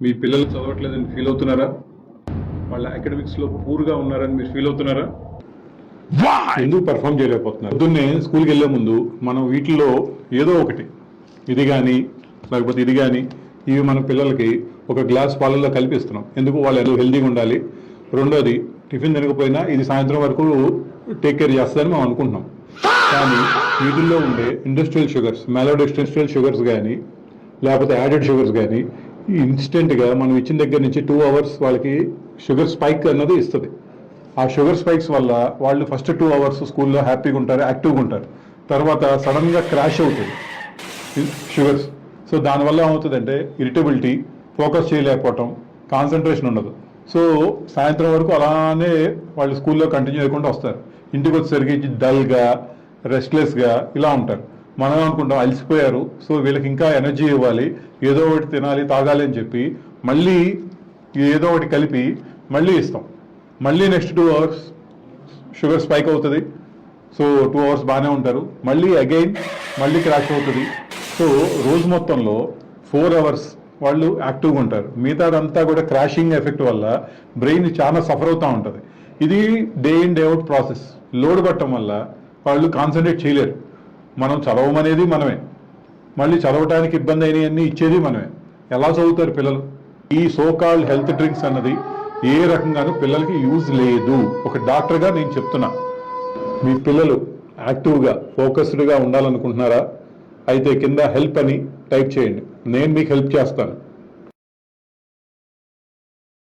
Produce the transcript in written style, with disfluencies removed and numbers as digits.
మీ పిల్లలు చదవట్లేదని ఫీల్ అవుతున్నారా? వాళ్ళ అకాడమిక్స్లో పూర్గా ఉన్నారని మీరు ఫీల్ అవుతున్నారా? ఎందుకు పర్ఫామ్ చేయలేకపోతున్నారు? పొద్దున్నే స్కూల్కి వెళ్ళే ముందు మనం వీటిల్లో ఏదో ఒకటి, ఇది కానీ లేకపోతే ఇది కానీ, ఇవి మన పిల్లలకి ఒక గ్లాస్ పాలల్లో కల్పిస్తున్నాం. ఎందుకు? వాళ్ళు ఏదో హెల్తీగా ఉండాలి. రెండోది, టిఫిన్ తినకపోయినా ఇది సాయంత్రం వరకు టేక్ కేర్ చేస్తుందని మనం అనుకుంటున్నాం. కానీ వీటిల్లో ఉండే ఇండస్ట్రియల్ షుగర్స్, మ్యాలోడెస్ట్రియల్ షుగర్స్ కానీ లేకపోతే యాడెడ్ షుగర్స్ కానీ ఇన్స్టెంట్గా మనం ఇచ్చిన దగ్గర నుంచి 2 hours వాళ్ళకి షుగర్ స్పైక్ అన్నది ఇస్తుంది. ఆ షుగర్ స్పైక్స్ వల్ల వాళ్ళు ఫస్ట్ 2 hours స్కూల్లో హ్యాపీగా ఉంటారు, యాక్టివ్గా ఉంటారు. తర్వాత సడన్గా క్రాష్ అవుతుంది షుగర్స్. సో దానివల్ల ఏమవుతుందంటే ఇరిటబిలిటీ, ఫోకస్ చేయలేకపోవటం, కాన్సన్ట్రేషన్ ఉండదు. సో సాయంత్రం వరకు అలానే వాళ్ళు స్కూల్లో కంటిన్యూ చేయకుండా వస్తారు. ఇంటికి వచ్చేసరికి డల్గా, రెస్ట్లెస్గా ఇలా ఉంటారు. మనం అనుకుంటాం అలసిపోయారు, సో వీళ్ళకి ఇంకా ఎనర్జీ ఇవ్వాలి, ఏదో ఒకటి తినాలి, తాగాలి అని చెప్పి మళ్ళీ ఏదో ఒకటి కలిపి మళ్ళీ ఇస్తాం. మళ్ళీ నెక్స్ట్ 2 hours షుగర్ స్పైక్ అవుతుంది. సో 2 hours బాగానే ఉంటారు, మళ్ళీ అగైన్ మళ్ళీ క్రాష్ అవుతుంది. సో రోజు మొత్తంలో 4 hours వాళ్ళు యాక్టివ్గా ఉంటారు. మిగతాదంతా కూడా క్రాషింగ్ ఎఫెక్ట్ వల్ల బ్రెయిన్ చాలా సఫర్ అవుతూ ఉంటుంది. ఇది day in day out process. Load పట్టడం వల్ల వాళ్ళు కాన్సన్ట్రేట్ చేయలేరు. మనం చదవమనేది మనమే, మళ్ళీ చదవటానికి ఇబ్బంది అయినవన్నీ ఇచ్చేది మనమే. ఎలా చదువుతారు పిల్లలు? ఈ సోకాల్డ్ హెల్త్ డ్రింక్స్ అన్నది ఏ రకంగానూ పిల్లలకి యూజ్ లేదు. ఒక డాక్టర్గా నేను చెప్తున్నా, మీ పిల్లలు యాక్టివ్గా, ఫోకస్డ్గా ఉండాలనుకుంటున్నారా? అయితే కింద హెల్ప్ అని టైప్ చేయండి, నేను మీకు హెల్ప్ చేస్తాను.